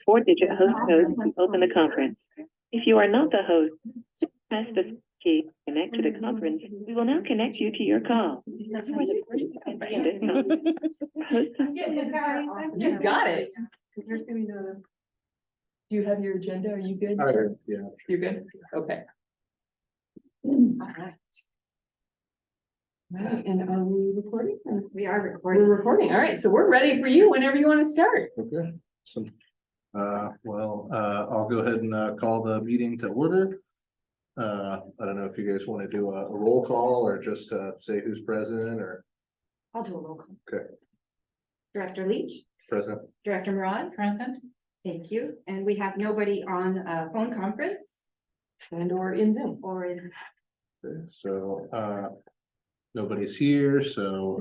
4-digit host code to open the conference. If you are not the host, press the key to connect to the conference. We will now connect you to your call. You are the participant in this conference. You got it. Do you have your agenda? Are you good? Yeah. You're good? Okay. All right. Right, and are we recording? We are recording. We're recording. All right, so we're ready for you whenever you want to start. Okay. So, I'll go ahead and call the meeting to order. I don't know if you guys want to do a roll call or just say who's present or. I'll do a roll call. Okay. Director Leach. Present. Director Mraz. Present. Thank you. And we have nobody on phone conference. And or in Zoom. Or in. Okay, so nobody's here, so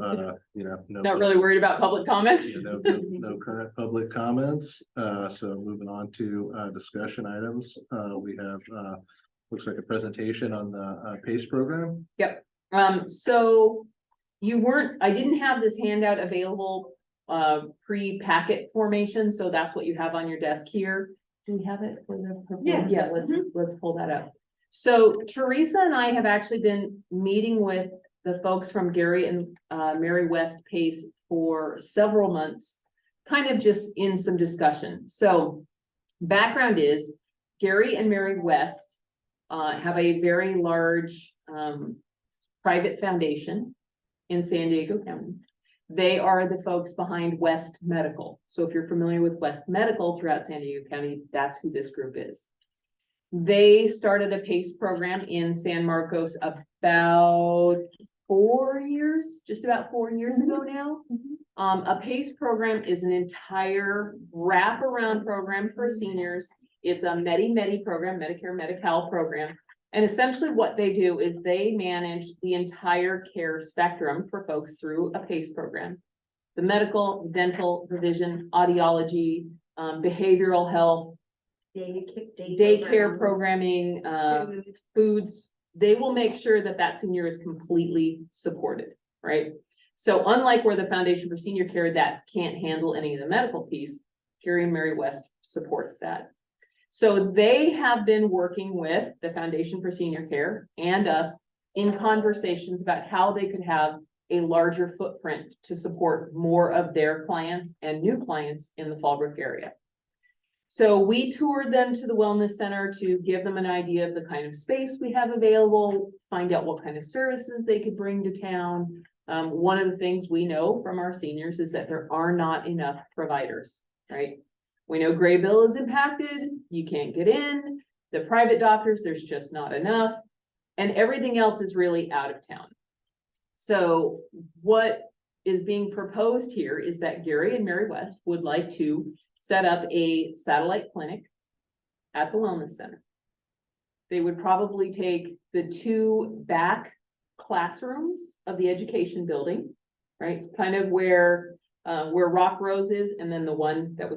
Not really worried about public comment. no current public comments. So moving on to discussion items. We have looks like a presentation on the PACE program. Yep. So I didn't have this handout available pre-packet formation, so that's what you have on your desk here. Do we have it for the? Yeah, let's pull that up. So Teresa and I have actually been meeting with the folks from Gary and Mary West PACE for several months, kind of just in some discussion. So background is Gary and Mary West have a very large private foundation in San Diego County. They are the folks behind West Medical. So if you're familiar with West Medical throughout San Diego County, that's who this group is. They started a PACE program in San Marcos about 4 years, just about 4 years ago now. A PACE program is an entire wraparound program for seniors. It's a Medi program, Medicare Medi-Cal program. And essentially what they do is they manage the entire care spectrum for folks through a PACE program. The medical, dental, vision, audiology, behavioral health, daycare programming, foods. They will make sure that that senior is completely supported, right? So unlike where the Foundation for Senior Care that can't handle any of the medical piece, Gary and Mary West supports that. So they have been working with the Foundation for Senior Care and us in conversations about how they could have a larger footprint to support more of their clients and new clients in the Fallbrook area. So we toured them to the Wellness Center to give them an idea of the kind of space we have available, find out what kind of services they could bring to town. One of the things we know from our seniors is that there are not enough providers, right? We know Graybill is impacted, you can't get in, the private doctors, there's just not enough, and everything else is really out of town. So what is being proposed here is that Gary and Mary West would like to set up a satellite clinic at the Wellness Center. They would probably take the 2 back classrooms of the education building, right? Kind of where Rock Rose is, and then the one that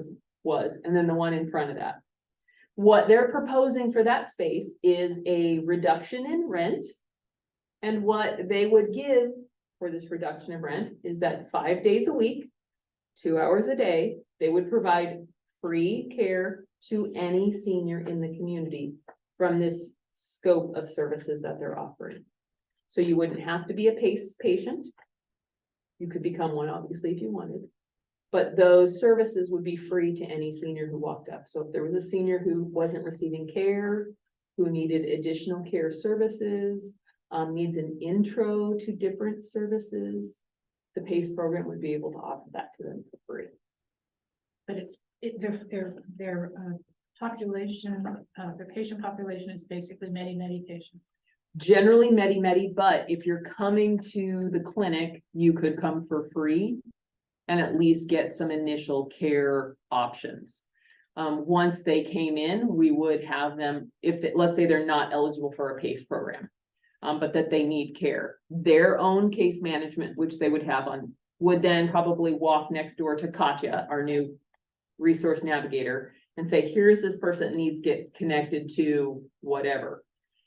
was, and then the one in front of that. What they're proposing for that space is a reduction in rent. And what they would give for this reduction of rent is that 5 days a week, 2 hours a day, they would provide free care to any senior in the community from this scope of services that they're offering. So you wouldn't have to be a PACE patient. You could become one, obviously, if you wanted. But those services would be free to any senior who walked up. So if there was a senior who wasn't receiving care, who needed additional care services, needs an intro to different services, the PACE program would be able to offer that to them for free. But their population, their patient population is basically many patients. Generally Medi, but if you're coming to the clinic, you could come for free and at least get some initial care options. Once they came in, we would have them, let's say they're not eligible for a PACE program, but that they need care. Their own case management, which they would have on, would then probably walk next door to Katya, our new resource navigator, and say, here's this person that needs to get connected to whatever.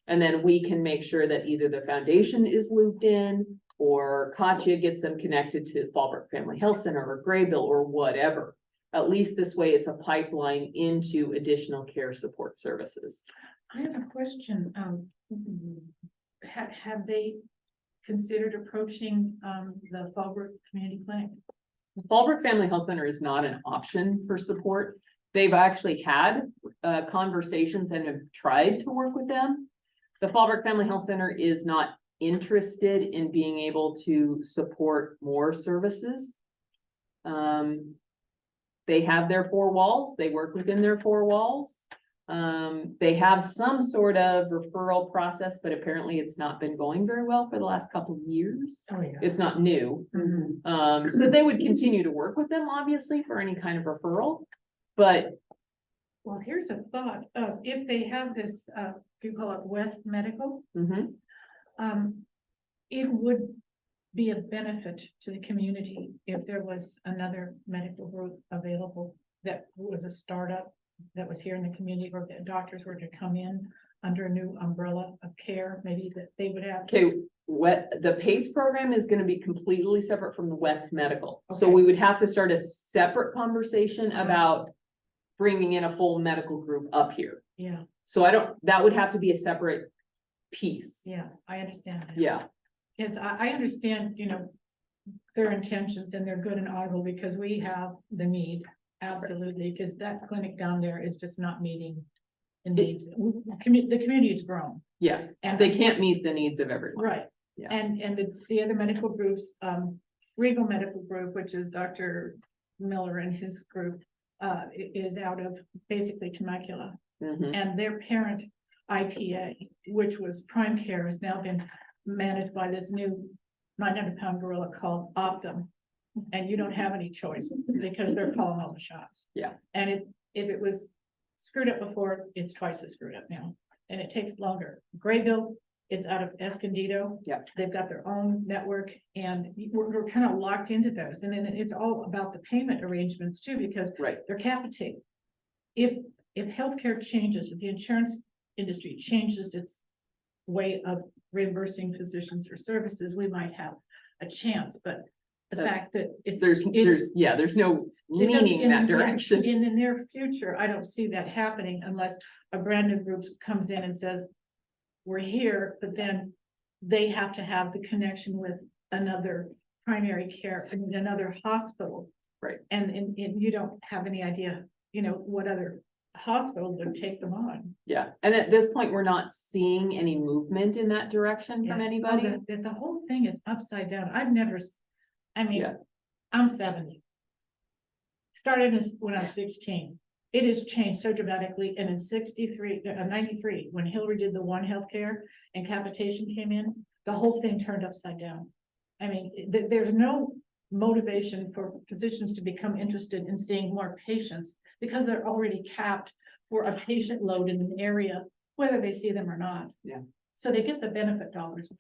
And then we can make sure that either the foundation is looped in or Katya gets them connected to Fallbrook Family Health Center or Graybill or whatever. at least this way it's a pipeline into additional care support services. I have a question. Have they considered approaching, the Fallbrook Community Clinic? The Fallbrook Family Health Center is not an option for support. They've actually had conversations and have tried to work with them. The Fallbrook Family Health Center is not interested in being able to support more services. They have their four walls, they work within their four walls. They have some sort of referral process, but apparently it's not been going very well for the last couple of years. Oh, yeah. It's not new. Mhm. So they would continue to work with them, obviously, for any kind of referral, but Well, here's a thought. If they have this, you call it West Medical, mhm, it would be a benefit to the community if there was another medical group available that was a startup that was here in the community, or that doctors were to come in under a new umbrella of care, maybe that they would have. okay, the PACE program is gonna be completely separate from the West Medical. So Okay. we would have to start a separate conversation about bringing in a full medical group up here. Yeah, So that would have to be a separate piece. yeah, I understand. that. Yeah, Yes, I understand, their intentions, and they're good and honorable, because we have the need, absolutely, because that clinic down there is just not meeting the needs. The community has grown. yeah, And they can't meet the needs of everyone. Right, Yeah. and the other medical groups, Regal Medical Group, which is Dr. Miller and his group, is out of basically Temecula. Mhm. And their parent IPA, which was Prime Care, has now been managed by this new 900-pound gorilla called Optum. And you don't have any choice, because they're calling all the shots. Yeah. And if it was screwed up before, it's twice as screwed up now, and it takes longer. Graybill is out of Escondido. Yeah. They've got their own network, and we're kind of locked into those, and then it's all about the payment arrangements too, because Right, they're capitated. If healthcare changes, if the insurance industry changes its way of reimbursing physicians for services, we might have a chance, but the That's- fact that it's. there's no it doesn't- leaning in that yeah, direction. In the near future, I don't see that happening unless a brand new group comes in and says, we're here, but then they have to have the connection with another primary care, another hospital. Right. And you don't have any idea, what other hospital would take them on. Yeah, and at this point, we're not seeing any movement in that direction from Yeah. anybody. Oh, the whole thing is upside down. I've never, Yeah. I'm 70. Started when I was 16. It has changed so dramatically, and in 93, when Hillary did the One Healthcare and capitation came in, the whole thing turned upside down. I mean, there's no motivation for physicians to become interested in seeing more patients, because they're already capped for a patient load in an area, whether they see them or not. Yeah. So they get the benefit dollars.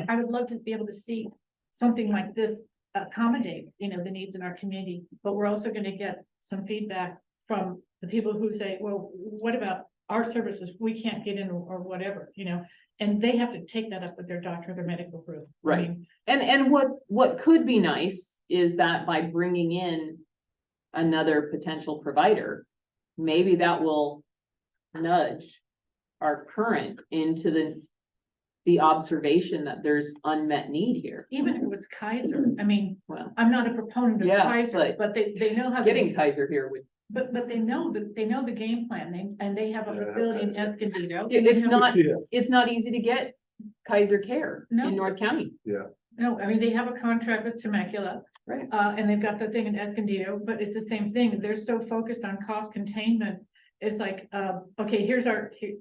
I would love to be able to see something like this accommodate, the needs in our community, but we're also going to get some feedback from the people who say, well, what about our services? We can't get in, or whatever, and they have to take that up with their doctor, their medical group. I Right. mean, And what could be nice is that by bringing in another potential provider, maybe that will nudge our current into the observation that there's unmet need here. even if it was Kaiser, I mean, Well, I'm not a proponent of Yeah, Kaiser, but they know how. getting Kaiser here would, But they know the game plan, and they have a Yeah, facility in okay. Escondido. it's not, Yeah. it's not easy to get Kaiser care No. in North County. No, I mean, they have a contract with Temecula. Right. And they've got the thing in Escondido, but it's the same thing. They're so focused on cost containment. It's like, okay,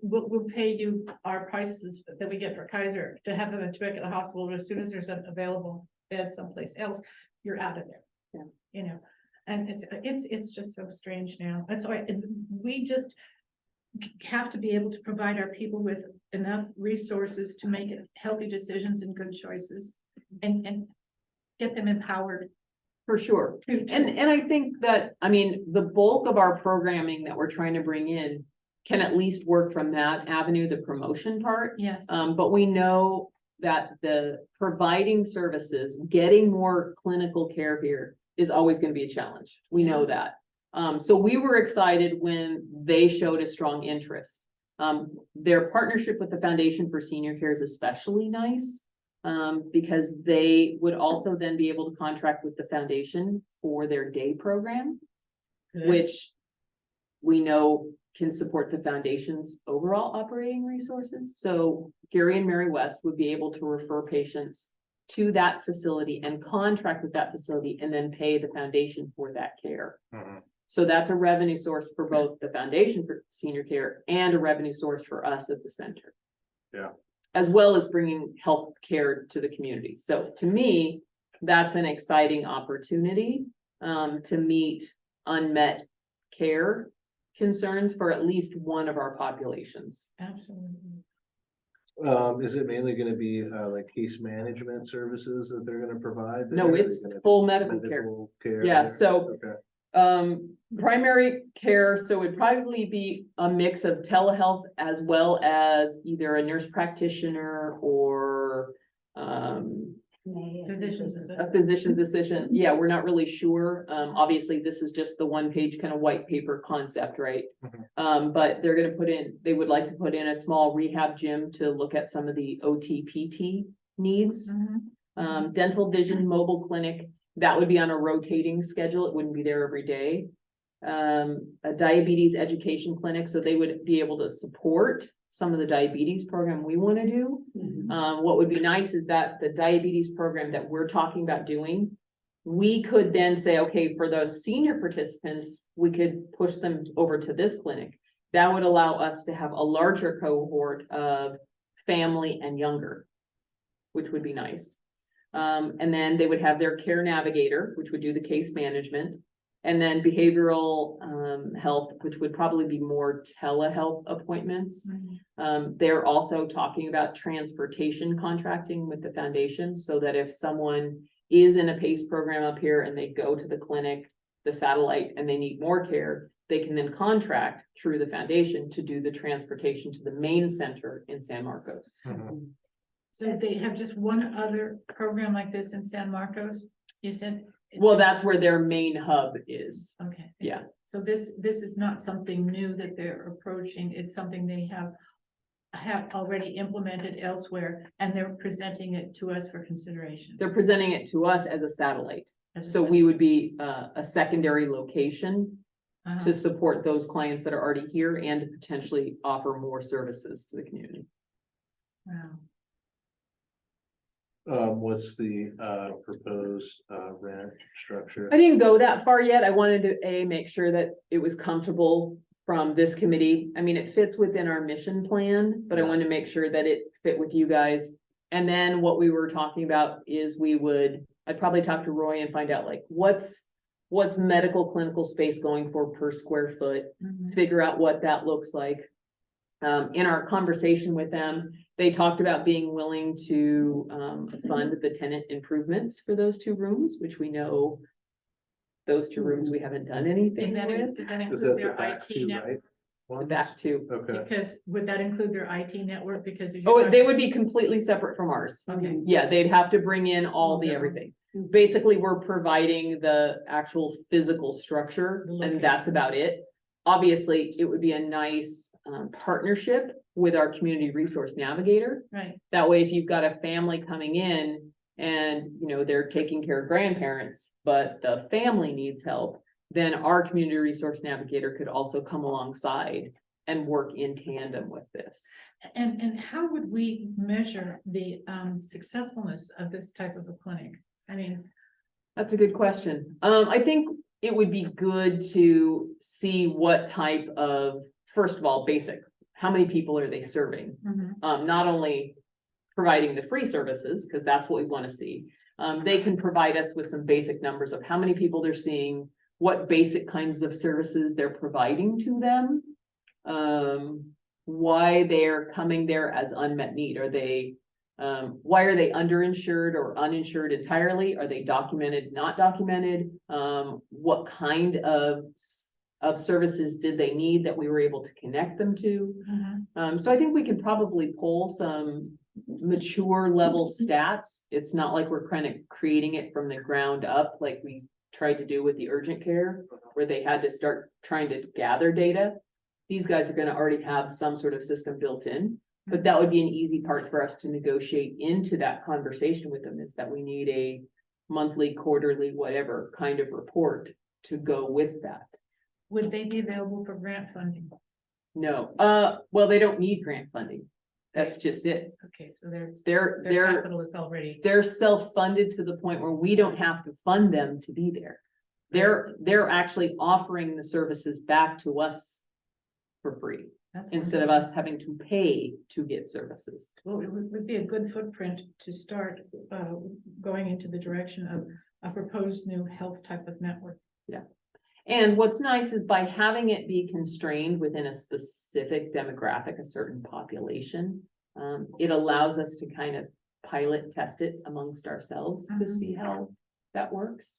we'll pay you our prices that we get for Kaiser to have them at Temecula Hospital, but as soon as there's an available bed someplace else, you're out of there. Yeah. And it's just so strange now. That's why we just have to be able to provide our people with enough resources to make healthy decisions and good choices, and get them empowered For sure. to. And I think that, I mean, the bulk of our programming that we're trying to bring in can at least work from that avenue, the promotion part. Yes, But we know that the providing services, getting more clinical care here is always gonna be a challenge. We know that. So we were excited when they showed a strong interest. Their partnership with the Foundation for Senior Care is especially nice. Because they would also then be able to contract with the foundation for their day program, Good. which we know can support the foundation's overall operating resources. So Gary and Mary West would be able to refer patients to that facility and contract with that facility and then pay the foundation for that care. So that's a revenue source for both the Foundation for Senior Care and a revenue source for us at the center. Yeah. As well as bringing health care to the community. So to me, that's an exciting opportunity to meet unmet care concerns for at least one of our populations. Absolutely. Is it mainly gonna be like case management services that they're gonna provide? No, there? Are they it's gonna full be medical care. care Yeah, there? so Okay. primary care, so it'd probably be a mix of telehealth as well as either a nurse practitioner or Physician's a assistant. physician's assistant. Yeah, we're not really sure. Obviously, this is just the one page kind of white paper concept, right? But they're gonna they would like to put in a small rehab gym to look at some of the OT-PT needs. Mhm. Dental vision mobile clinic, that would be on a rotating schedule. It wouldn't be there every day. A diabetes education clinic, so they would be able to support some of the diabetes program we want to do. What would be nice is that the diabetes program that we're talking about doing, we could then say, okay, for those senior participants, we could push them over to this clinic. That would allow us to have a larger cohort of family and younger, which would be nice. And then they would have their care navigator, which would do the case management. And then behavioral health, which would probably be more telehealth appointments. They're also talking about transportation contracting with the foundation so that if someone is in a PACE program up here and they go to the clinic, the satellite, and they need more care, they can then contract through the foundation to do the transportation to the main center in San Marcos. So they have just one other program like this in San Marcos, you said? Well, that's where their main hub is. Okay. Yeah. So this is not something new that they're approaching, it's something they have already implemented elsewhere, and they're presenting it to us for consideration. They're presenting it to us as a satellite. So we would be a secondary location to support those clients that are already here and to potentially offer more services to the community. Wow. What's the proposed rent structure? I didn't go that far yet. I wanted to make sure that it was comfortable from this committee. I mean, it fits within our mission plan, but I wanted to make sure that it fit with you guys. And then what we were talking about is I'd probably talk to Roy and find out like what's medical clinical space going for per square foot, figure out what that looks like. In our conversation with them, they talked about being willing to fund the tenant improvements for those two rooms, which we know those two rooms we haven't done anything with. Does that Is include that the their back IT two, network? right? The Ones? back two. Okay. Because would that include their IT network? Because if Oh, they would be completely separate from ours. Okay. Yeah, they'd have to bring in all the everything. Basically, we're providing the actual physical structure and that's about it. Obviously, it would be a nice partnership with our community resource navigator. Right. That way, if you've got a family coming in and, they're taking care of grandparents, but the family needs help, then our community resource navigator could also come alongside and work in tandem with this. And how would we measure the successfulness of this type of a clinic? I mean, That's a good question. I think it would be good to see what type of, first of all, basic, how many people are they serving? Not only providing the free services, because that's what we want to see. They can provide us with some basic numbers of how many people they're seeing, what basic kinds of services they're providing to them, why they're coming there as unmet need. Why are they underinsured or uninsured entirely? Are they documented, not documented? What kind of services did they need that we were able to connect them to? So I think we can probably pull some mature level stats. It's not like we're kind of creating it from the ground up, like we tried to do with the urgent care, where they had to start trying to gather data. These guys are gonna already have some sort of system built in, but that would be an easy part for us to negotiate into that conversation with them, is that we need a monthly, quarterly, whatever kind of report to go with that. Would they be available for grant funding? No, well, they don't need grant funding. That's just it. Okay, so their They're capital is already. they're self-funded to the point where we don't have to fund them to be there. They're actually offering the services back to us for free, That's instead of us having to pay to get services. Well, it would be a good footprint to start going into the direction of a proposed new health type of network. And what's nice is by having it be constrained within a specific demographic, a certain population, it allows us to kind of pilot test it amongst ourselves to see how that works.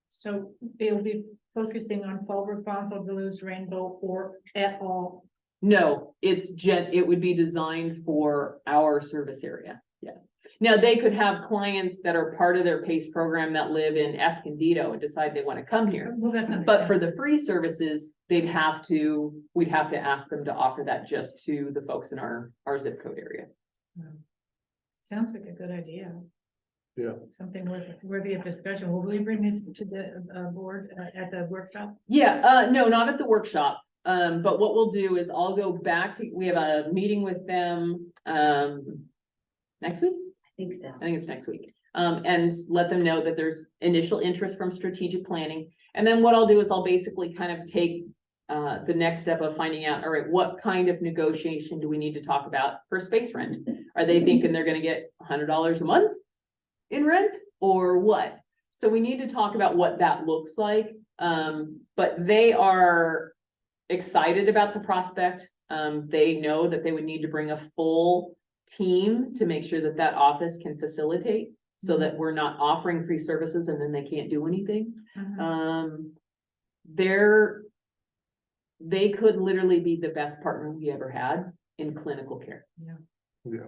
So it'll be focusing on Fallbrook, Bonsall, Duluth, Rainbow, or at all. No, it would be designed for our service area. Yeah. Now, they could have clients that are part of their PACE program that live in Escondido and decide they want to come here. Well, that's. But for the free services, we'd have to ask them to offer that just to the folks in our zip code area. Sounds like a good idea. Yeah. Something worthy of discussion. Will we bring this to the board at the workshop? Yeah, no, not at the workshop. But what we'll do is I'll go back to, we have a meeting with them, next week? I think it's next week. And let them know that there's initial interest from strategic planning. And then what I'll do is I'll basically kind of take the next step of finding out, all right, what kind of negotiation do we need to talk about for space rent? Are they thinking they're gonna get $100 a month in rent or what? So we need to talk about what that looks like. But they are excited about the prospect. They know that they would need to bring a full team to make sure that that office can facilitate, so that we're not offering free services and then they can't do anything. They could literally be the best partner we ever had in clinical care, Yeah.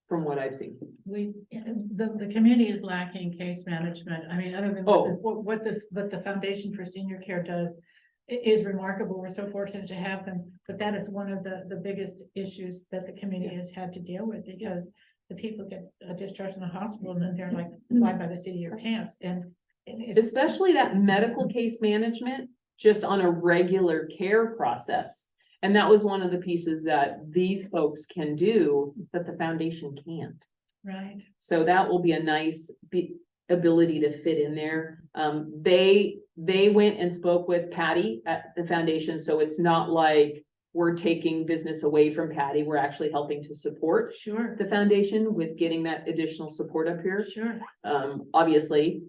from what I've seen. The community is lacking case management. I mean, other than what the Foundation for Senior Care does is remarkable. We're so fortunate to have them, but that is one of the biggest issues that the community has had to deal with, because the people get discharged from the hospital and then they're like fly by the seat of your pants, and it's, Especially that medical case management, just on a regular care process. And that was one of the pieces that these folks can do that the foundation can't. right. So that will be a nice ability to fit in there. They went and spoke with Patty at the foundation, so it's not like we're taking business away from Patty. We're actually helping to support Sure, the foundation with getting that additional support up here. sure. Obviously,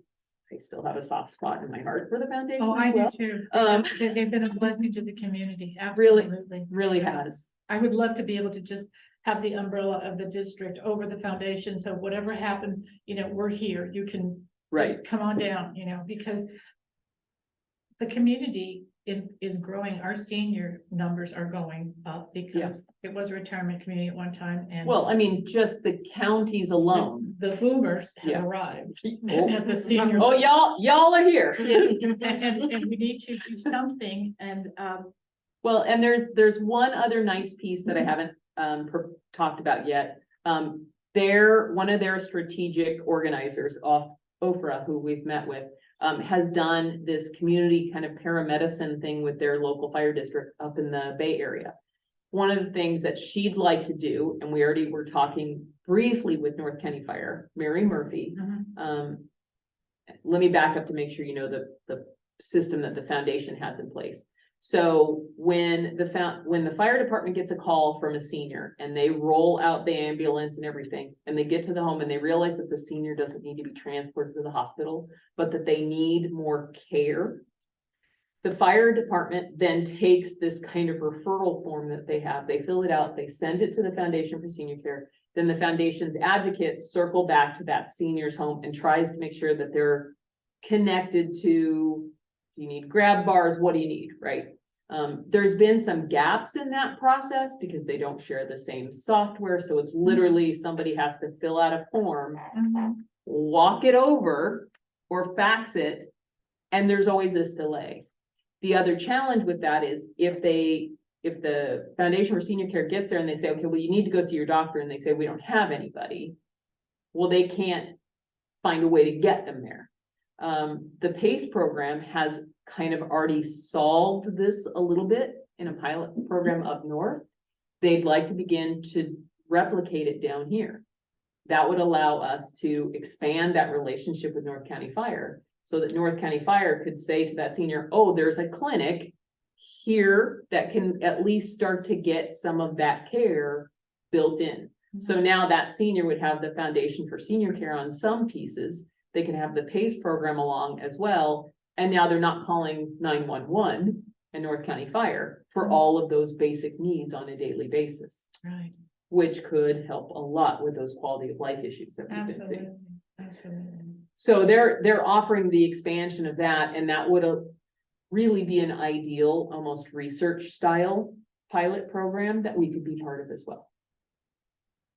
I still have a soft spot in my heart for the foundation. Oh, as I do well. too. Um, They've been a blessing to the community. Really, Absolutely. Really Yeah. has. I would love to be able to just have the umbrella of the district over the foundation. So whatever happens, we're here. You can Right. just come on down, because the community is growing. Our senior numbers are going up because it was a retirement community at one time, and Well, I mean, just the counties alone. the boomers Yeah. have arrived Oh, at the senior. oh, y'all are here. And we need to do something, and Well, and there's one other nice piece that I haven't talked about yet. One of their strategic organizers, Ofra, who we've met with, has done this community kind of paramedicine thing with their local fire district up in the Bay Area. One of the things that she'd like to do, and we already were talking briefly with North County Fire, Mary Murphy. Let me back up to make sure you know the system that the foundation has in place. So when the fire department gets a call from a senior and they roll out the ambulance and everything, and they get to the home and they realize that the senior doesn't need to be transported to the hospital, but that they need more care, the fire department then takes this kind of referral form that they have, they fill it out, they send it to the Foundation for Senior Care. Then the foundation's advocates circle back to that senior's home and tries to make sure that they're connected to, you need grab bars, what do you need, right? There's been some gaps in that process because they don't share the same software. So it's literally somebody has to fill out a form, walk it over or fax it And there's always this delay. The other challenge with that is if the Foundation for Senior Care gets there and they say, okay, well, you need to go see your doctor, and they say, we don't have anybody. Well, they can't find a way to get them there. The PACE program has kind of already solved this a little bit in a pilot program up north. They'd like to begin to replicate it down here. That would allow us to expand that relationship with North County Fire, so that North County Fire could say to that senior, oh, there's a clinic here that can at least start to get some of that care built in. So now that senior would have the Foundation for Senior Care on some pieces. They can have the PACE program along as well. And now they're not calling 911 and North County Fire for all of those basic needs on a daily basis, Right, which could help a lot with those quality of life issues that we've been absolutely, seeing. absolutely. So they're offering the expansion of that, and that would really be an ideal, almost research style pilot program that we could be part of as well.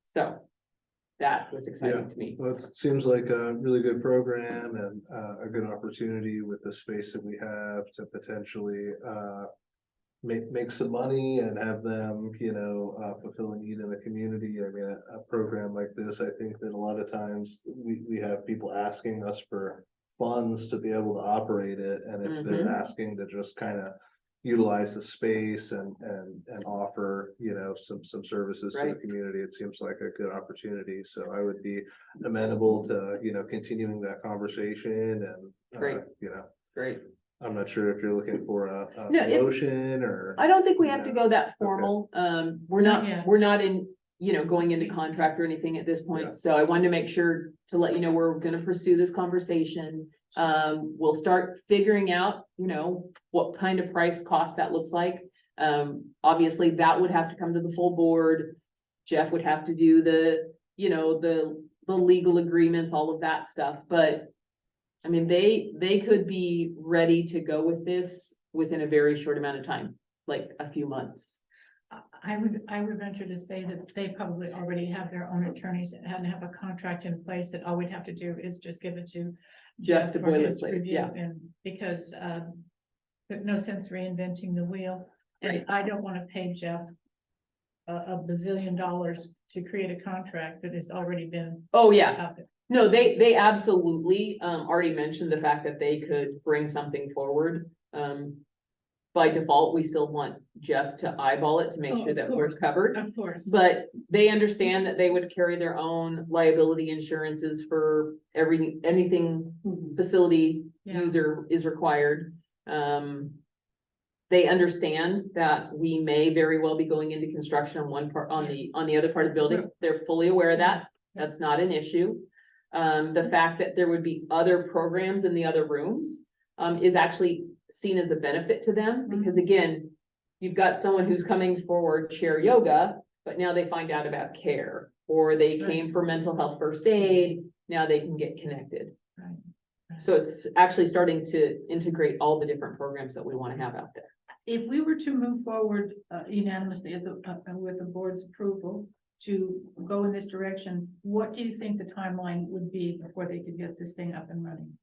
So that was exciting to me. Well, it seems like a really good program and a good opportunity with the space that we have to potentially make some money and have them, fulfill a need in the community. I mean, a program like this, I think that a lot of times we have people asking us for funds to be able to operate it. And if they're asking to just kind of utilize the space and offer, some services to the Right. community, it seems like a good opportunity. So I would be amenable to, continuing that conversation and, Great. Great. I'm not sure if you're looking for a No, it's- motion or. I don't think we have to go that formal. We're Not not, yet. we're not in, going into contract or anything at this point. Yeah. So I wanted to make sure to let you know, we're gonna pursue this conversation. We'll start figuring out, what kind of price cost that looks like. Obviously that would have to come to the full board. Jeff would have to do the legal agreements, all of that stuff, but I mean, they could be ready to go with this within a very short amount of time, like a few months. I would venture to say that they probably already have their own attorneys and have a contract in place that all we'd have to do is just give it to Jeff to for his boilerplate, review. yeah. And because, there's no sense reinventing the wheel. And Right. I don't want to pay Jeff a bazillion dollars to create a contract that has already been Oh, yeah. out there. No, they absolutely, already mentioned the fact that they could bring something forward. By default, we still want Jeff to eyeball it to make Oh, sure of that we're course. covered. Of course. But they understand that they would carry their own liability insurances for anything facility Yeah. user is required. They understand that we may very well be going into construction on one part, on the other part of the building. Right. They're fully aware of that. Yeah. That's not an issue. The fact that there would be other programs in the other rooms, is actually seen as a benefit to them, because again, you've got someone who's coming for chair yoga, but now they find out about care, or they came for mental health first aid, now they can get connected. Right. So it's actually starting to integrate all the different programs that we want to have out there. If we were to move forward unanimously with the board's approval to go in this direction, what do you think the timeline would be before they could get this thing up and running?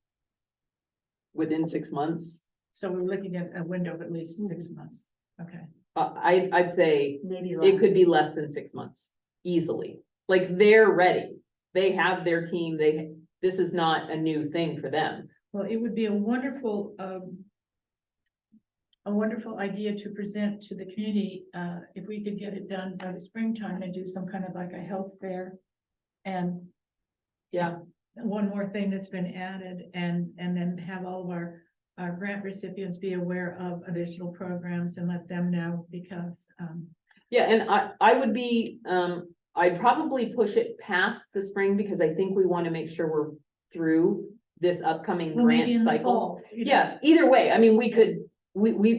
Within 6 months, So we're looking at a window of at least 6 months. Okay. I'd say Maybe. it could be less than 6 months, easily. Like, they're ready. They have their team. This is not a new thing for them. Well, it would be a wonderful idea to present to the community, if we could get it done by the springtime and do some kind of like a health fair. And Yeah. one more thing that's been added, and then have all of our grant recipients be aware of additional programs and let them know, because, Yeah, and I would be, I'd probably push it past the spring, because I think we want to make sure we're through this upcoming well, maybe grant in the cycle. fall. Yeah, either way, I mean,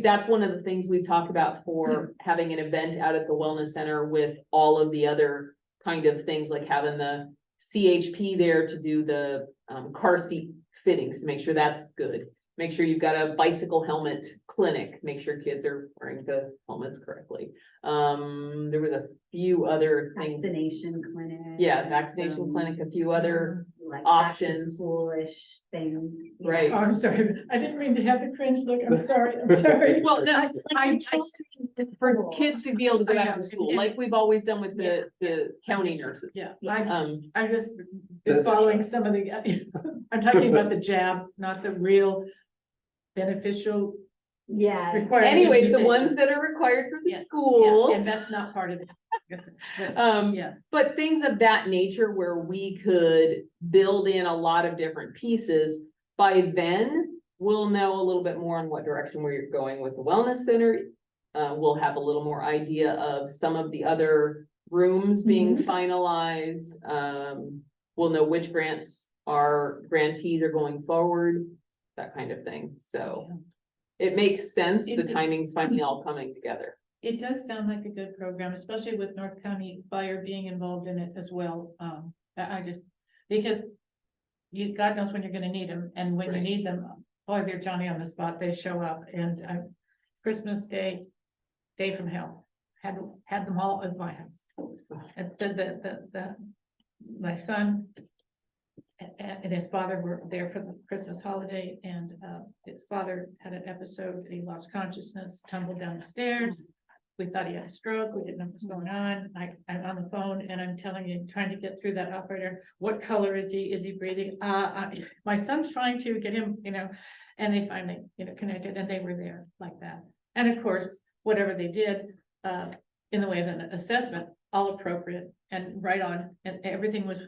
that's one of the things we've talked about for having an event out at the wellness center with all of the other kind of things, like having the CHP there to do the car seat fittings, to make sure that's good. Make sure you've got a bicycle helmet clinic, make sure kids are wearing the helmets correctly. There was a few other things. Vaccination clinic. Yeah, vaccination clinic, a few other like back to options. schoolish things. yeah. Right. Oh, I'm sorry, I didn't mean to have the cringe look, I'm sorry, I'm sorry. Well, no, Like for kids to be able to go I back know, to school, and- like we've always done with the county nurses. Yeah, I'm just That- following some of the, I'm talking about the jabs, not the real beneficial Yeah. required. Anyways, the immunization. ones that are required for the Yeah, yeah, schools. and that's not part of it. But, yeah, But things of that nature where we could build in a lot of different pieces. By then, we'll know a little bit more on what direction we're going with the wellness center. We'll have a little more idea of some of the other rooms being finalized. We'll know which grants our grantees are going forward, that kind of thing. So it makes sense. The timing's finally all coming together. it does sound like a good program, especially with North County Fire being involved in it as well. I just, because you, God knows when you're gonna need them, and when you Right. need them, boy, they're Johnny on the spot, they show up, and Christmas Day, day from hell, had them all at my house. And my son and his father were there for the Christmas holiday, and his father had an episode, he lost consciousness, tumbled down the stairs. We thought he had a stroke, we didn't know what was going on, I'm on the phone and I'm telling you, trying to get through that operator, what color is he breathing? My son's trying to get him, and they finally, connected, and they were there like that. And of course, whatever they did, in the way of an assessment, all appropriate and right on, and everything was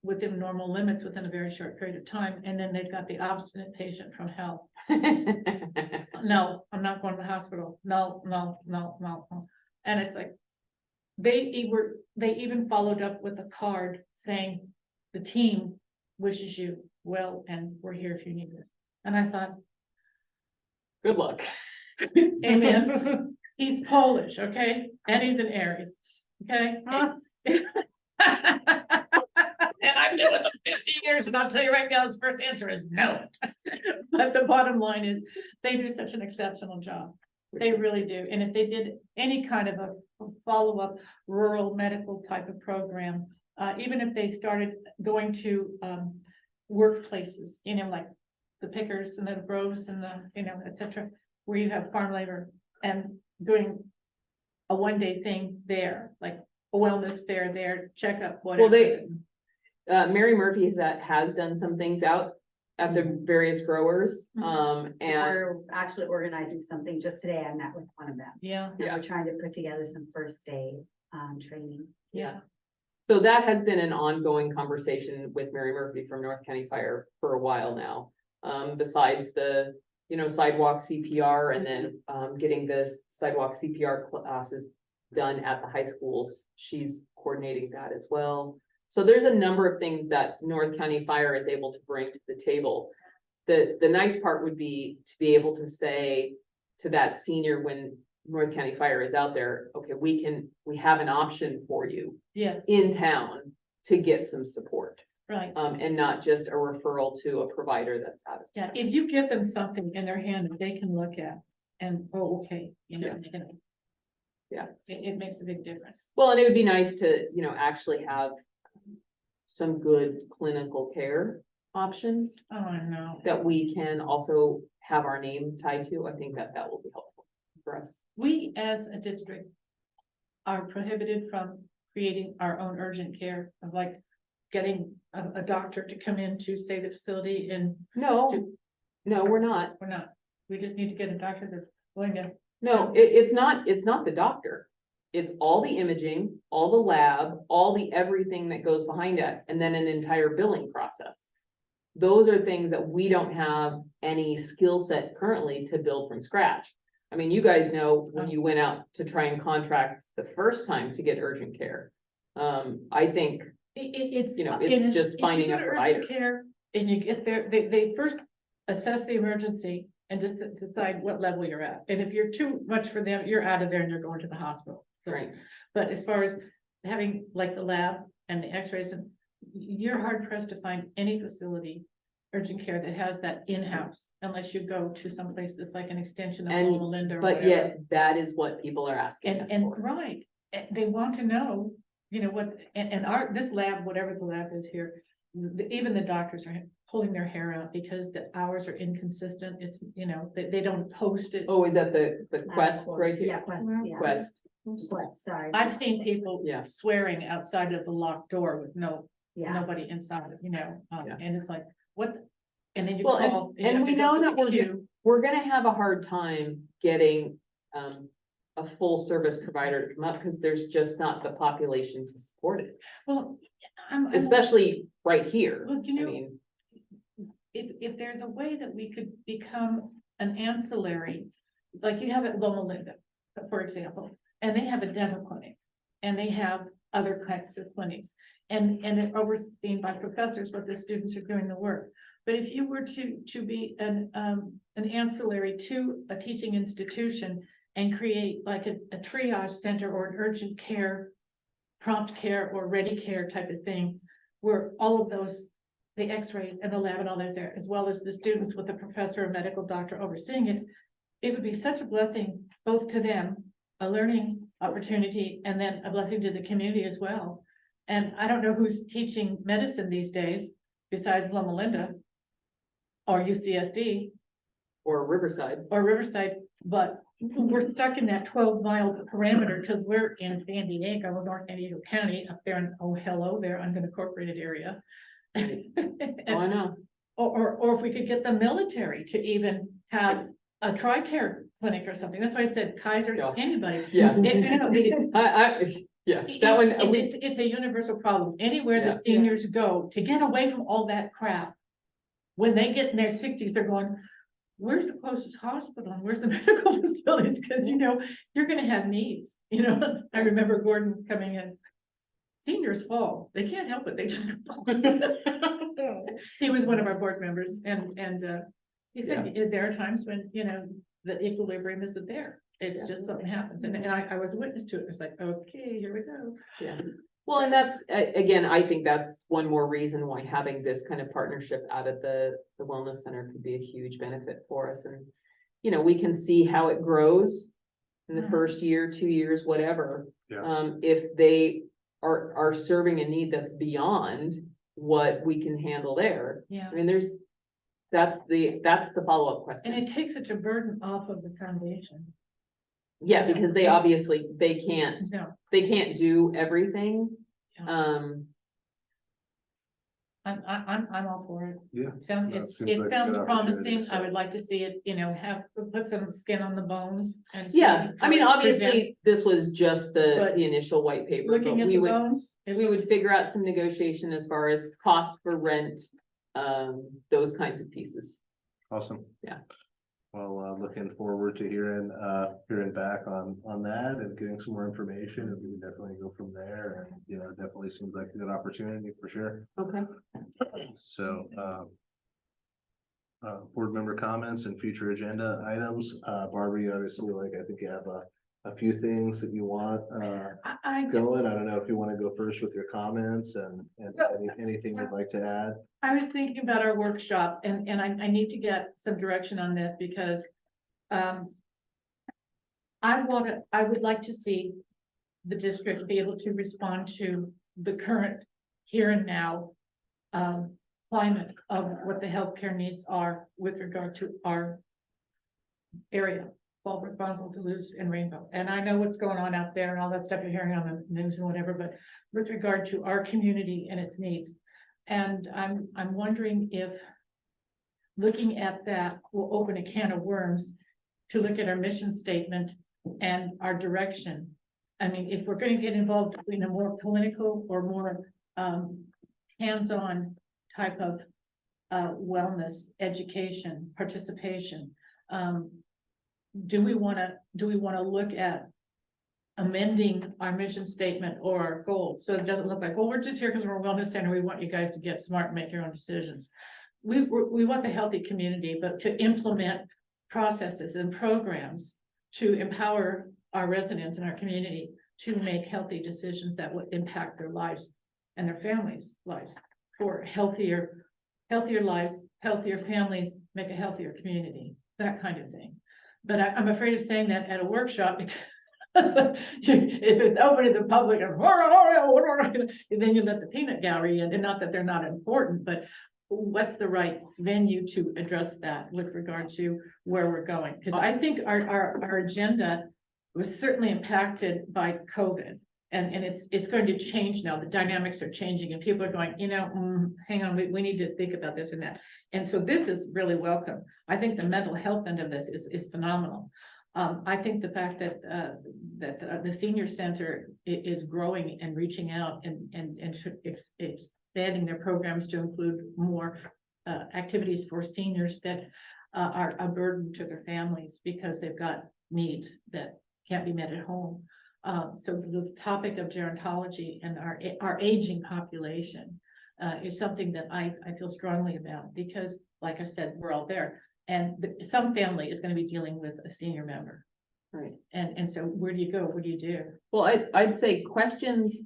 within normal limits within a very short period of time, and then they've got the obstinate patient from hell. No, I'm not going to the hospital. No. And it's like, they even followed up with a card saying, the team wishes you well, and we're here if you need this. And I thought, Good luck. amen. He's Polish, okay? And he's an Aries, okay? And I've been with him 50 years, and I'll tell you right now, his first answer is no. But the bottom line is, they do such an exceptional job. They really do. And if they did any kind of a follow-up rural medical type of program, even if they started going to workplaces, like the pickers and the bros and the, et cetera, where you have farm labor, and doing a one-day thing there, like a wellness fair there, checkup, whatever. Well, Mary Murphy has done some things out at the various growers, and We're actually organizing something. Just today I met with one of them. Yeah, And we're trying to put together some first aid training. yeah. so that has been an ongoing conversation with Mary Murphy from North County Fire for a while now. Besides the, sidewalk CPR, and then getting the sidewalk CPR classes done at the high schools, she's coordinating that as well. So there's a number of things that North County Fire is able to bring to the table. The nice part would be to be able to say to that senior when North County Fire is out there, okay, we have an option for you Yes, in town to get some support. right. And not just a referral to a provider that's out of. Yeah, if you give them something in their hand that they can look at and, oh, okay, Yeah. they can. Yeah. It makes a big difference. Well, and it would be nice to, actually have some good clinical care options Oh, I know. that we can also have our name tied to. I think that will be helpful for us. We, as a district, are prohibited from creating our own urgent care, of like getting a doctor to come into, say, the facility, and No, we're not. we're not. We just need to get a doctor that's going to. No, it's not the doctor. It's all the imaging, all the lab, all the everything that goes behind it, and then an entire billing process. Those are things that we don't have any skill set currently to build from scratch. I mean, you guys know when you went out to try and contract the first time to get urgent care. I think, It's. it's just finding a provider. Care, and you get there, they first assess the emergency and just decide what level you're at. And if you're too much for them, you're out of there and you're going to the hospital. Right. But as far as having like the lab and the x-rays, and you're hard pressed to find any facility, urgent care, that has that in-house, unless you go to some place that's like an extension of And- Loma Linda or But whatever. yet, that is what people are asking us And for. right, they want to know, what, and this lab, whatever the lab is here, even the doctors are pulling their hair out because the hours are inconsistent. It's, you know, they don't post it. Oh, is that the Quest right Yeah, here? Quest, yeah. Quest, Quest, sorry. I've seen people Yeah. swearing outside of the locked door with Yeah, nobody inside, you know, Yeah. and it's like, what? And then you Well, call. you and have we to go know through that the we're queue. we're gonna have a hard time getting, a full service provider to come up, because there's just not the population to support it, Well, I'm. especially right here. Well, you I know, mean, if there's a way that we could become an ancillary, like you have at Loma Linda, for example, and they have a dental clinic. And they have other kinds of clinics, and it overseen by professors, but the students are doing the work. But if you were to be an ancillary to a teaching institution and create like a triage center or an urgent care, prompt care or ready care type of thing, where all of those, the x-rays and the lab and all that's there, as well as the students with the professor or medical doctor overseeing it, it would be such a blessing both to them, a learning opportunity, and then a blessing to the community as well. And I don't know who's teaching medicine these days besides Loma Linda or UCSD or Riverside. or Riverside, but we're stuck in that 12-mile parameter because we're in San Diego, North San Diego County, up there in, oh, hello there, unincorporated area. Oh, I know. Or if we could get the military to even have a TRICARE clinic or something. That's why I said Kaiser, Yeah. anybody. Yeah, You know, yeah, that one, it's a universal problem. Anywhere Yeah. the seniors go to get away from all that crap. When they get in their 60s, they're going, where's the closest hospital? And where's the medical facilities? Because, you know, you're gonna have needs, you know. I remember Gordon coming in. Seniors fall, they can't help it, they just fall. He was one of our board members, and he said there are times when, you know, the equilibrium isn't there. It's Yeah. just something happens, and I was a witness to it. It's like, okay, here we go. Yeah. Well, and that's, again, I think that's one more reason why having this kind of partnership out at the wellness center could be a huge benefit for us. And, you know, we can see how it grows in the Mhm. first year, 2 years, whatever. Yeah. If they are serving a need that's beyond what we can handle there. Yeah, I mean, that's the follow-up and question. it takes such a burden off of the foundation. Yeah, because they obviously, they can't No, do everything. Yeah. I'm all for it. Yeah. Sounds, That it seems like a sounds good promising. opportunity, I so. would like to see it, you know, put some skin on the bones and. see Yeah, I how mean, it obviously, this was just the But initial white paper, presents. Looking but at we the would, bones. we would figure out some negotiation as far as cost for rent, those kinds of pieces. Awesome. Yeah. Well, looking forward to hearing back on that and getting some more information, and we can definitely go from there. And, you know, it definitely seems like a good opportunity for sure. Okay. So, board member comments and future agenda items. Barbara, you obviously, like, I think you have a few things that you want, I going. I don't know if you want to go first with your comments and anything you'd like to add. I was thinking about our workshop, and I need to get some direction on this because I would like to see the district be able to respond to the current here and now climate of what the healthcare needs are with regard to our area, Fallbrook, Boswell, Duluth, and Rainbow. And I know what's going on out there and all that stuff you're hearing on the news and whatever, but with regard to our community and its needs. And I'm wondering if looking at that will open a can of worms to look at our mission statement and our direction. I mean, if we're going to get involved in a more clinical or more hands-on type of wellness, education, participation, do we want to look at amending our mission statement or our goal, so it doesn't look like, well, we're just here because we're a wellness center, we want you guys to get smart and make your own decisions. We want the healthy community, but to implement processes and programs to empower our residents in our community to make healthy decisions that would impact their lives and their families' lives for healthier lives, healthier families, make a healthier community, that kind of thing. But I'm afraid of saying that at a workshop because If it's open to the public, and then you let the peanut gallery in, and not that they're not important, but what's the right venue to address that with regard to where we're going? Because I think our agenda was certainly impacted by COVID. And it's going to change now. The dynamics are changing and people are going, hang on, we need to think about this and that. And so this is really welcome. I think the mental health end of this is phenomenal. I think the fact that the senior center is growing and reaching out and expanding their programs to include more activities for seniors that are a burden to their families because they've got needs that can't be met at home. So the topic of gerontology and our aging population is something that I feel strongly about because, like I said, we're all there. And some family is going to be dealing with a senior member. Right. And so where do you go? What do you do? Well, I'd say questions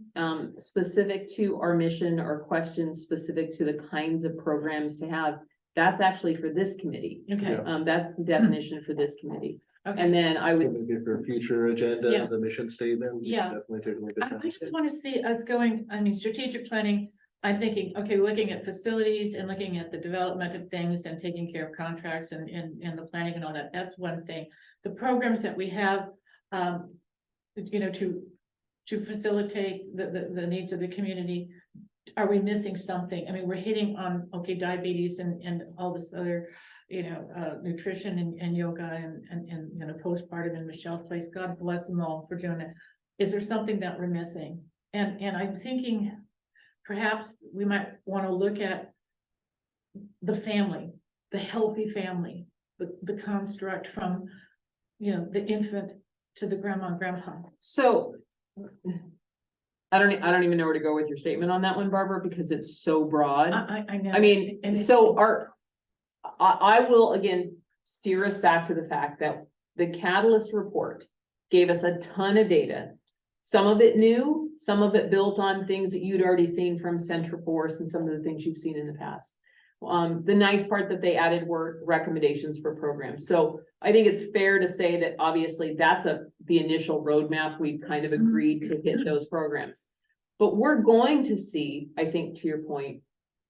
specific to our mission or questions specific to the kinds of programs to have. That's actually for this committee. Okay. That's the definition for this committee. Okay. And then I would. So maybe for a future agenda, Yeah. the mission statement. we should Yeah. Definitely take a look at I that. just want to see us going, strategic planning. I'm thinking, okay, looking at facilities and looking at the development of things and taking care of contracts and the planning and all that. That's one thing. The programs that we have, to facilitate the needs of the community. Are we missing something? I mean, we're hitting on, diabetes and all this other, nutrition and yoga and postpartum in Michelle's place. God bless them all for doing that. Is there something that we're missing? And I'm thinking perhaps we might want to look at the family, the healthy family, the construct from, the infant to the grandma and grandpa. So I don't even know where to go with your statement on that one, Barbara, because it's so broad. I know. I mean, And so I will again steer us back to the fact that the Catalyst report gave us a ton of data. Some of it new, some of it built on things that you'd already seen from Central Force and some of the things you've seen in the past. The nice part that they added were recommendations for programs. So I think it's fair to say that obviously that's the initial roadmap. We've kind of agreed to hit those programs. But we're going to see, I think to your point,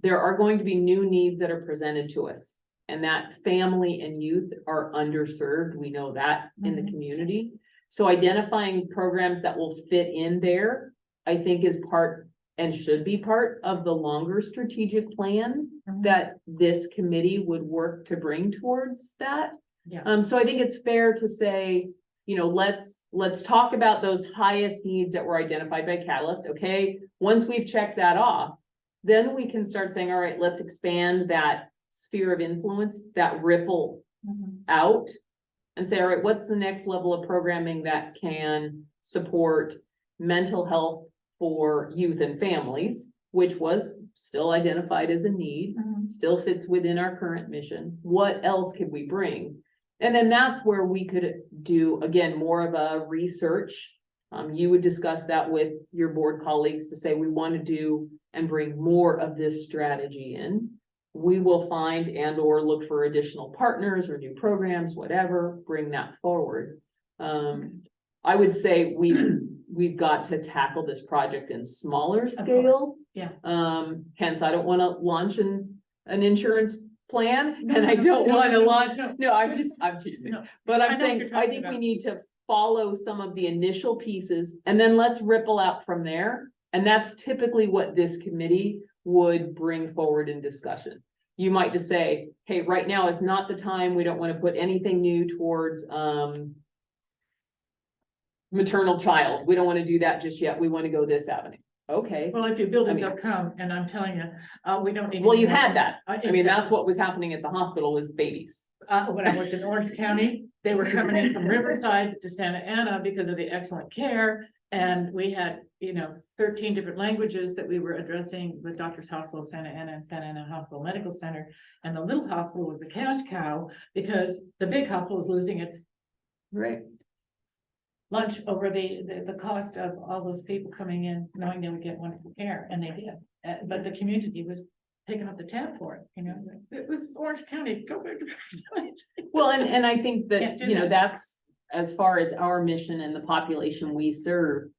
there are going to be new needs that are presented to us. And that family and youth are underserved. We know that in the community. So identifying programs that will fit in there, I think is part and should be part of the longer strategic plan that this committee would work to bring towards that. Yeah. So I think it's fair to say, let's talk about those highest needs that were identified by Catalyst. Okay, once we've checked that off, then we can start saying, all right, let's expand that sphere of influence, that ripple out, and say, all right, what's the next level of programming that can support mental health for youth and families, which was still identified as a need, still fits within our current mission. What else could we bring? And then that's where we could do, again, more of a research. You would discuss that with your board colleagues to say, we want to do and bring more of this strategy in. We will find and or look for additional partners or new programs, whatever, bring that forward. I would say we've got to tackle this project in smaller scale. Yeah. Hence, I don't want to launch an insurance plan, and I don't want to launch. No, I'm teasing. No. But I I'm know what saying, you're I talking think we about. need to follow some of the initial pieces and then let's ripple out from there. And that's typically what this committee would bring forward in discussion. You might just say, hey, right now is not the time. We don't want to put anything new towards maternal child. We don't want to do that just yet. We want to go this avenue. Okay. Well, if you build I it, mean- they'll come, and I'm telling you, we don't need. Well, any you more. had that. I mean, that's Exactly. what was happening at the hospital was babies. When I was in Orange County, they were coming in from Riverside to Santa Ana because of the excellent care. And we had, 13 different languages that we were addressing with Doctors Hospital of Santa Ana and Santa Ana Hospital Medical Center. And the little hospital was the cash cow because the big hospital was losing its Right. lunch over the cost of all those people coming in, knowing they would get wonderful care, and they did. But the community was picking up the tab for it, This is Orange County, go back to. Well, and I think that, Can't do that. that's as far as our mission and the population we serve,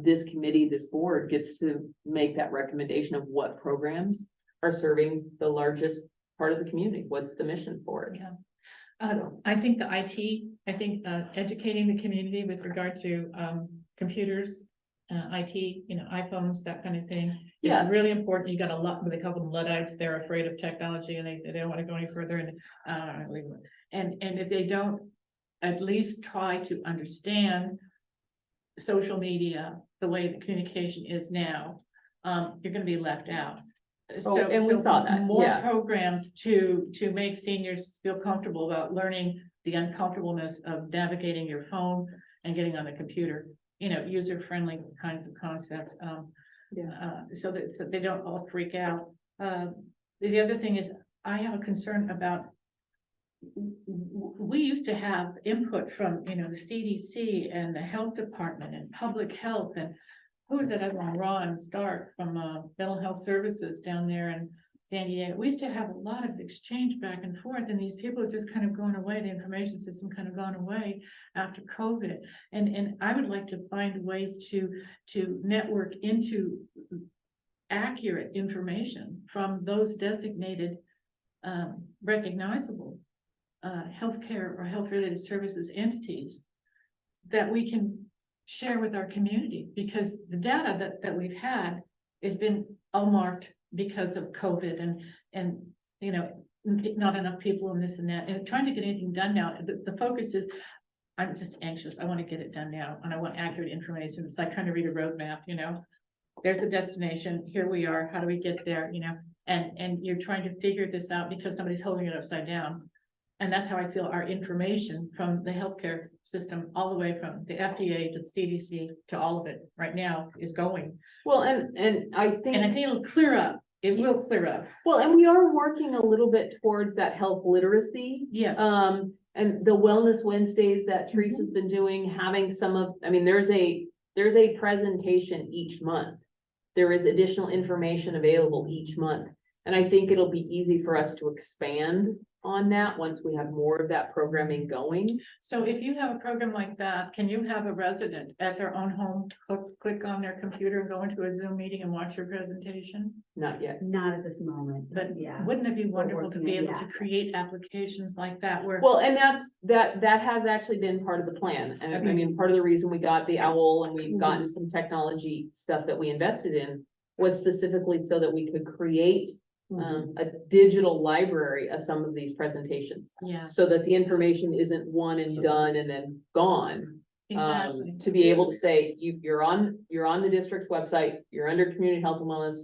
this committee, this board gets to make that recommendation of what programs are serving the largest part of the community. What's the mission for it? Yeah. I think the IT, educating the community with regard to, computers, IT, iPhones, that kind of thing. Yeah. Is really important. You got a lot, they call them Luddites, they're afraid of technology and they don't want to go any further and if they don't at least try to understand social media, the way the communication is now, you're gonna be left out. Oh, and we saw that, More yeah. programs to make seniors feel comfortable about learning the uncomfortableness of navigating your phone and getting on the computer, user-friendly kinds of concepts, so that they don't all freak out. The other thing is, I have a concern about, we used to have input from, the CDC and the health department and public health, and who was that other one, Ron Stark from mental health services down there in San Diego. We used to have a lot of exchange back and forth, and these people have just kind of gone away. The information system kind of gone away after COVID. And I would like to find ways to network into accurate information from those designated recognizable healthcare or health-related services entities that we can share with our community, because the data that we've had has been all marked because of COVID and not enough people and this and that, and trying to get anything done now. The focus is, I'm just anxious. I want to get it done now, and I want accurate information. It's like trying to read a roadmap, there's the destination, here we are, how do we get there, and you're trying to figure this out because somebody's holding it upside down. And that's how I feel our information from the healthcare system, all the way from the FDA to the CDC to all of it right now is going. Well, and I think it'll clear up. It will clear up. Well, and we are working a little bit towards that health literacy. Yes. And the Wellness Wednesdays that Teresa's been doing, having there's a presentation each month. There is additional information available each month. And I think it'll be easy for us to expand on that once we have more of that programming going. So if you have a program like that, can you have a resident at their own home click on their computer and go into a Zoom meeting and watch your presentation? Not yet. Not at this moment, But yeah. wouldn't it be wonderful to working be it, able to yeah. create applications like that where? Well, and that has actually been part of the plan. And I Okay. mean, part of the reason we got the OWL and we've gotten some technology stuff that we invested in was specifically so that we could create a digital library of some of these presentations, Yeah, so that the information isn't one and done and then gone. exactly. To be able to say, you're on the district's website, you're under community health and wellness,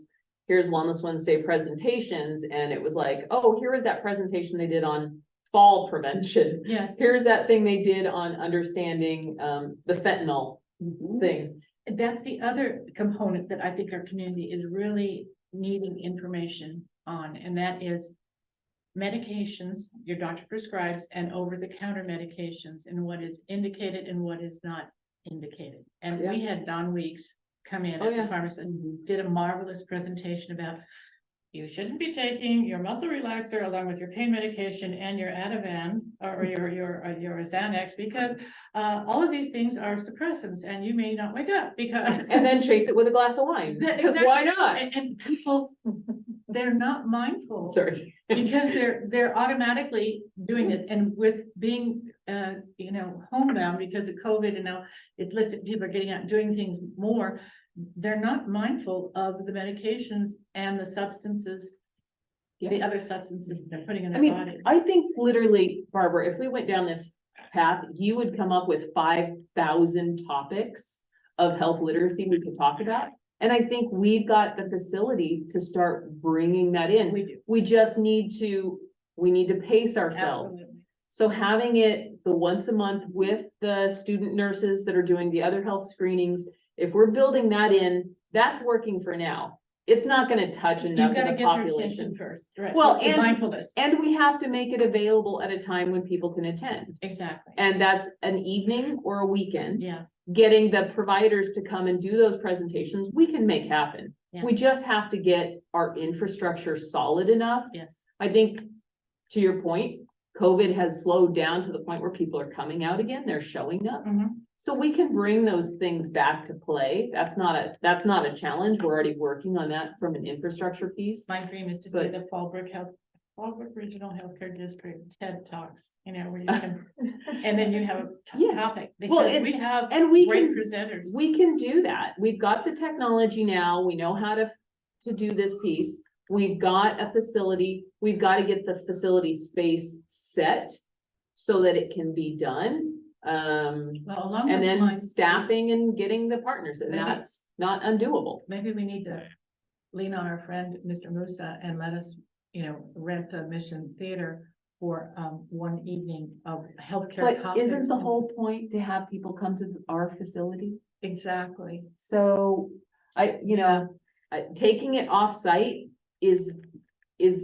here's Wellness Wednesday presentations, and it was like, oh, here is that presentation they did on fall prevention. Yes, Here's that thing they did on understanding the fentanyl thing. that's the other component that I think our community is really needing information on, and that is medications your doctor prescribes and over-the-counter medications, and what is indicated and what is not indicated. And we had Don Weeks come in as a pharmacist, did a marvelous presentation about you shouldn't be taking your muscle relaxer along with your pain medication and your Ativan or your Xanax, because all of these things are suppressants and you may not wake up because. And then chase it with a glass of wine, because Exactly. why not? And people, they're not mindful. Sorry. Because they're automatically doing this, and with being, homebound because of COVID, and now it's lifted, people are getting out and doing things more. They're not mindful of the medications and the substances, the other substances they're putting in their body. I think literally, Barbara, if we went down this path, you would come up with 5,000 topics of health literacy we could talk about. And I think we've got the facility to start bringing that in. We do. We just need to pace ourselves. Absolutely. So having it the once a month with the student nurses that are doing the other health screenings, if we're building that in, that's working for now. It's not gonna touch enough You've of got to the get their population. attention first, right? Well, The and- mindfulness, And we have to make it available at a time when people can attend. exactly. And that's an evening or a weekend. Yeah, Getting the providers to come and do those presentations, we can make happen. Yeah. We just have to get our infrastructure solid enough. yes. I think, to your point, COVID has slowed down to the point where people are coming out again, they're showing up. Mhm. So we can bring those things back to play. That's not a challenge. We're already working on that from an infrastructure piece. My dream is to see the Fallbrook Regional Healthcare District TED Talks, you know, where you can, and then you have a Yeah. topic, Well, because we have And we great can, presenters. we can do that. We've got the technology now. We know how to do this piece. We've got a facility. We've got to get the facility space set so that it can be done. Well, along And those then lines, staffing and getting the partners, and Maybe- that's not undoable. maybe we need to lean on our friend, Mr. Musa, and let us, you know, rent the Mission Theater for one evening of healthcare But topics. isn't the and- whole point to have people come to our facility? Exactly. So taking it off-site is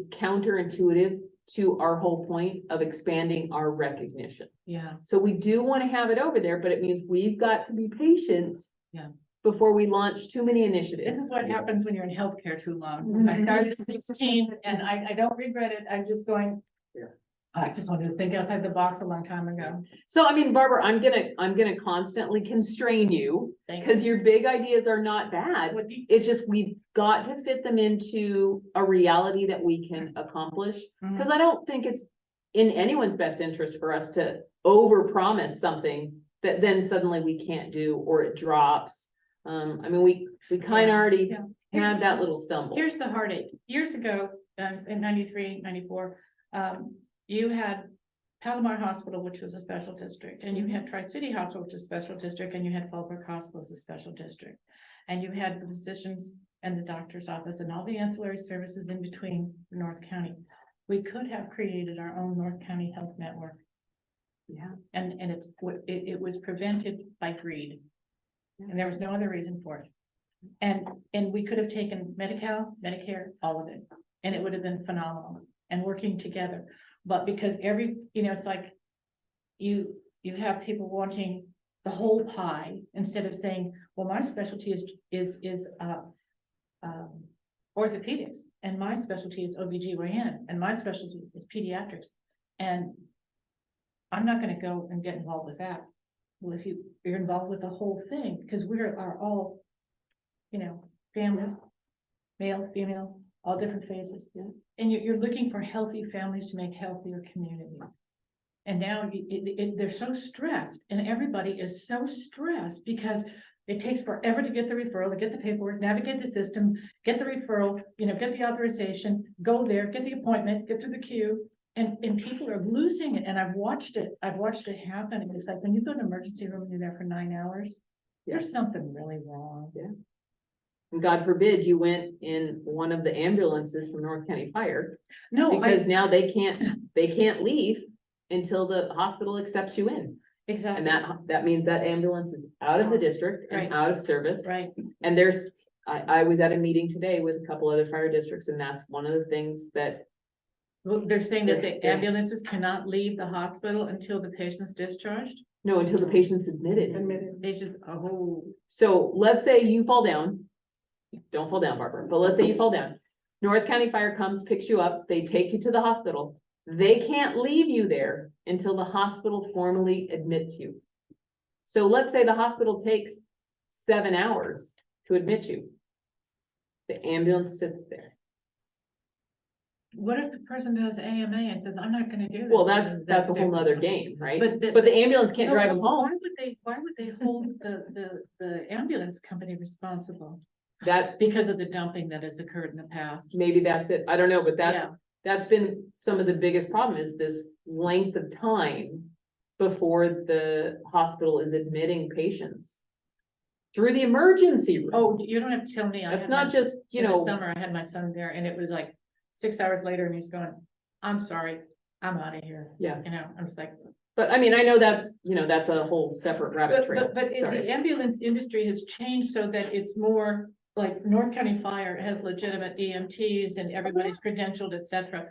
counterintuitive to our whole point of expanding our recognition. Yeah, So we do want to have it over there, but it means we've got to be patient. Yeah. Before we launch too many this initiatives. is what happens when you're in healthcare too long. Mhm. I started at 16 and I don't regret it. I'm just going. Yeah. I just wanted to think outside the box a long time ago. So I mean, Barbara, I'm gonna constantly constrain you Thank because your big ideas are not bad. Would be- It's just we've got to fit them into a reality that we can accomplish. Mhm. Because I don't think it's in anyone's best interest for us to overpromise something that then suddenly we can't do or it drops. I mean, we kind of Yeah, already yeah. had that little stumble. Here's the heartache. Years ago, in 93, 94, you had Palomar Hospital, which was a special district, and you had Tri-City Hospital, which is a special district, and you had Fallbrook Hospital as a special district. And you had the physicians and the doctor's office and all the ancillary services in between for North County. We could have created our own North County Health Network, Yeah. and it was prevented by greed. And there was no other reason for it. And we could have taken Medi-Cal, Medicare, all of it, and it would have been phenomenal and working together. But because it's like you have people wanting the whole pie instead of saying, well, my specialty is orthopedics, and my specialty is OBGYN, and my specialty is pediatrics. And I'm not gonna go and get involved with that. Well, if you're involved with the whole thing, because we are all, families, male, female, all different phases. Yeah. And you're looking for healthy families to make healthier communities. And now they're so stressed, and everybody is so stressed because it takes forever to get the referral, to get the paperwork, navigate the system, get the referral, get the authorization, go there, get the appointment, get through the queue. And people are losing it, and I've watched it happen, and it's like, when you go to an emergency room and you're there for 9 hours, there's something really wrong. And God forbid you went in one of the ambulances from North County Fire, No, because now they can't leave until the hospital accepts you in. exactly, And that means that ambulance is out of the district Right. and out of service. right, And I was at a meeting today with a couple other fire districts, and that's one of the things that, well, they're saying that the Yeah. ambulances cannot leave the hospital until the patient's discharged. no, until the patient's admitted. Patients, oh, So let's say you fall down. Don't fall down, Barbara, but let's say you fall down. North County Fire comes, picks you up, they take you to the hospital. They can't leave you there until the hospital formally admits you. So let's say the hospital takes 7 hours to admit you. The ambulance sits there. what if the person does AMA and says, I'm not gonna do that? Well, that's a whole nother different. game, right? But But the ambulance can't No, drive them home. Why would they hold the ambulance company responsible? That, Because of the dumping that has occurred in the past. maybe that's it. I don't know, but Yeah. that's been some of the biggest problem is this length of time before the hospital is admitting patients through the emergency room. Oh, you don't have to tell me. I That's had not my- just, in the summer, I had my son there, and it was like 6 hours later, and he's going, I'm sorry, I'm out of here. Yeah. I'm just like. But I mean, I know that's a whole separate rabbit trail. But Sorry. the ambulance industry has changed so that it's more like North County Fire has legitimate EMTs and everybody's credentialed, et cetera.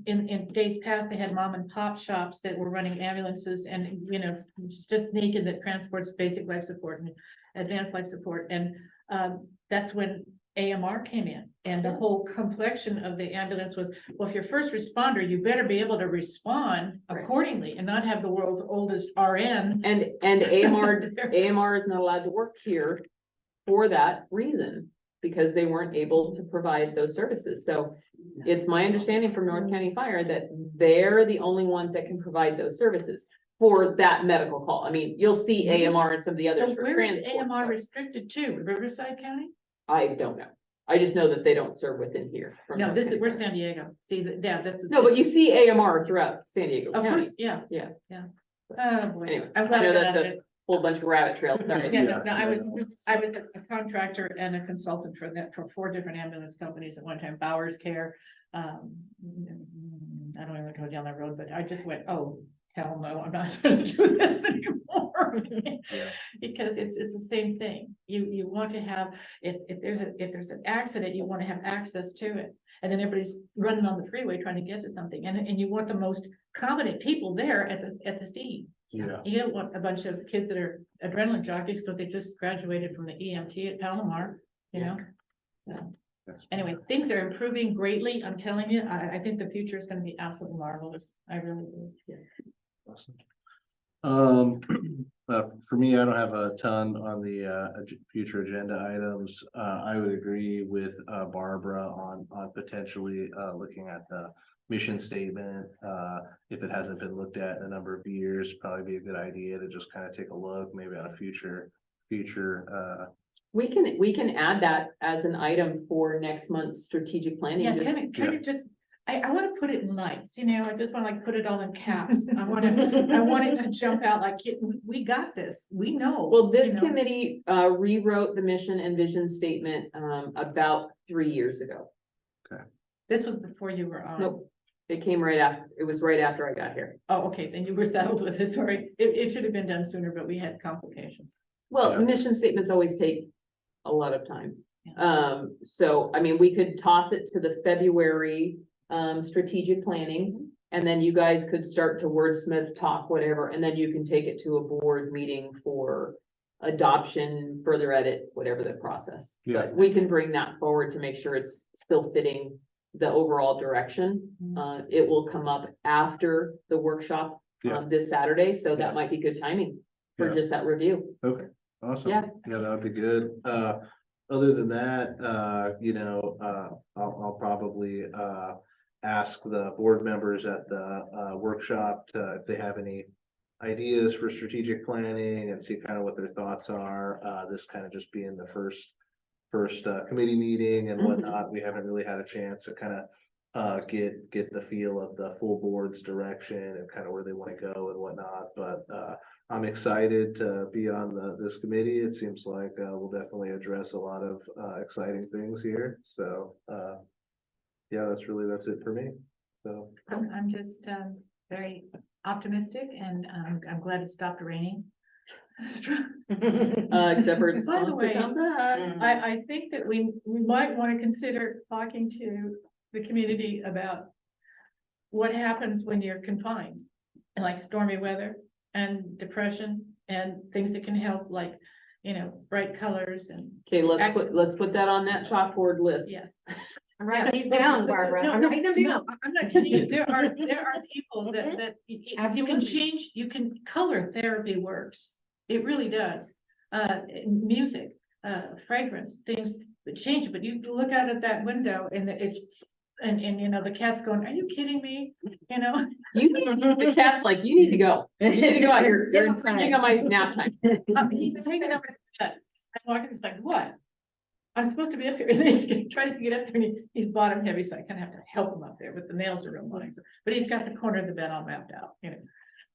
In days past, they had mom and pop shops that were running ambulances and, it's just naked that transports basic life support and advanced life support. And that's when AMR came in, and the whole complexion of the ambulance was, well, if you're first responder, you better be able to respond Right. accordingly and not have the world's oldest RN. And AMR is not allowed to work here for that reason, because they weren't able to provide those services. So it's my understanding from North County Fire that they're the only ones that can provide those services for that medical call. I mean, you'll see AMR and some of the others So for where is transport. AMR but restricted to? Riverside County? I don't know. I just know that they don't serve within here. from No, North this is, County we're Fire. San Diego. See, yeah, this is. No, but you see AMR throughout San Diego Of County. course, yeah. Yeah. Yeah. Oh, boy. Anyway, I'm I glad I know got that's out of a it. whole bunch of rabbit trails, sorry. Yeah, Yeah, no, I yeah, was no. a contractor and a consultant for that, for 4 different ambulance companies at one time, Bowers Care. I don't even go down that road, but I just went, oh, hell no, I'm not gonna do this anymore. Yeah. Because it's the same thing. You want to have, if there's an accident, you want to have access to it. And then everybody's running on the freeway trying to get to something, and you want the most competent people there at the scene. Yeah. You don't want a bunch of kids that are adrenaline jockeys because they just graduated from the EMT at Palomar, you know? So, anyway, things are improving greatly. I'm telling you, I think the future is gonna be absolutely marvelous. I really do. Awesome. For me, I don't have a ton on the future agenda items. I would agree with Barbara on potentially looking at the mission statement. If it hasn't been looked at in a number of years, probably be a good idea to just kind of take a look, maybe on a future. We can add that as an item for next month's strategic planning. Yeah, Just- kind of just, I want to put it in lights, you know, I just want to like put it all in caps. I want it to jump out like, we got this, we know. Well, this you know? committee rewrote the mission and vision statement about 3 years ago. This was before you were on. Nope, it came right after, it was right after I got here. Oh, okay, then you were settled with it, sorry. It should have been done sooner, but we had complications. Well, Yeah. mission statements always take a lot of time. Yeah. So, I mean, we could toss it to the February strategic planning. And then you guys could start to wordsmith, talk, whatever, and then you can take it to a board meeting for adoption, further edit, whatever the process. Yeah. But we can bring that forward to make sure it's still fitting the overall direction. It will come up after the workshop Yeah. this Saturday, so Yeah. that might be good timing for Yeah. just that review. Okay, awesome. Yeah. Yeah, that would be good. Other than that, I'll probably ask the board members at the workshop if they have any ideas for strategic planning and see kind of what their thoughts are. This kind of just being the first committee meeting and whatnot. We haven't really had a chance to kind of get the feel of the full board's direction and kind of where they want to go and whatnot. But I'm excited to be on this committee. It seems like we'll definitely address a lot of exciting things here. So yeah, that's it for me. So I'm just very optimistic and I'm glad it stopped raining. Except for it's By the supposed to way, come back. I think that we might want to consider talking to the community about what happens when you're confined, and like stormy weather and depression and things that can help, like, you know, bright colors and. Okay, let's put that on that chalkboard list. Yes. I'm writing these down, Barbara. No, I'm no, writing them no, down. I'm not kidding you. There are people that you can Absolutely. change, you can color therapy works. It really does. Music, fragrance, things that change, but you look out at that window and and you know, the cat's going, are you kidding me? You know? The cat's like, you need to go. You need to go out. You're Get infringing on my nap time. He's taking over the bed. I'm walking, he's like, what? I'm supposed to be up here. And then he tries to get up there and he's bottom heavy, so I kind of have to help him up there, but the nails are real long. But he's got the corner of the bed all mapped out, you know.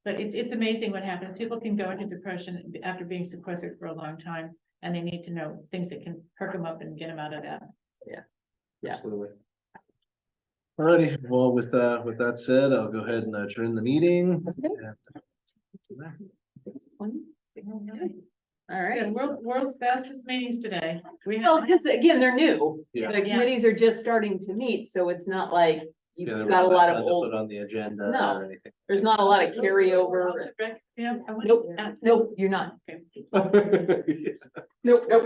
But it's amazing what happens. People can go into depression after being sequestered for a long time, and they need to know things that can perk them up and get them out of that. Yeah. absolutely. Alrighty, well, with that said, I'll go ahead and adjourn the meeting. All right. World's fastest meetings today. We Well, have, just again, they're new. Yeah. The committees are just starting to meet, so it's not like Yeah, you've there got a was lot of nothing to old, put on the agenda No. or anything. there's not a lot of carryover. yeah. I went- Nope, nope, you're not. Okay. Yeah. Nope, nope.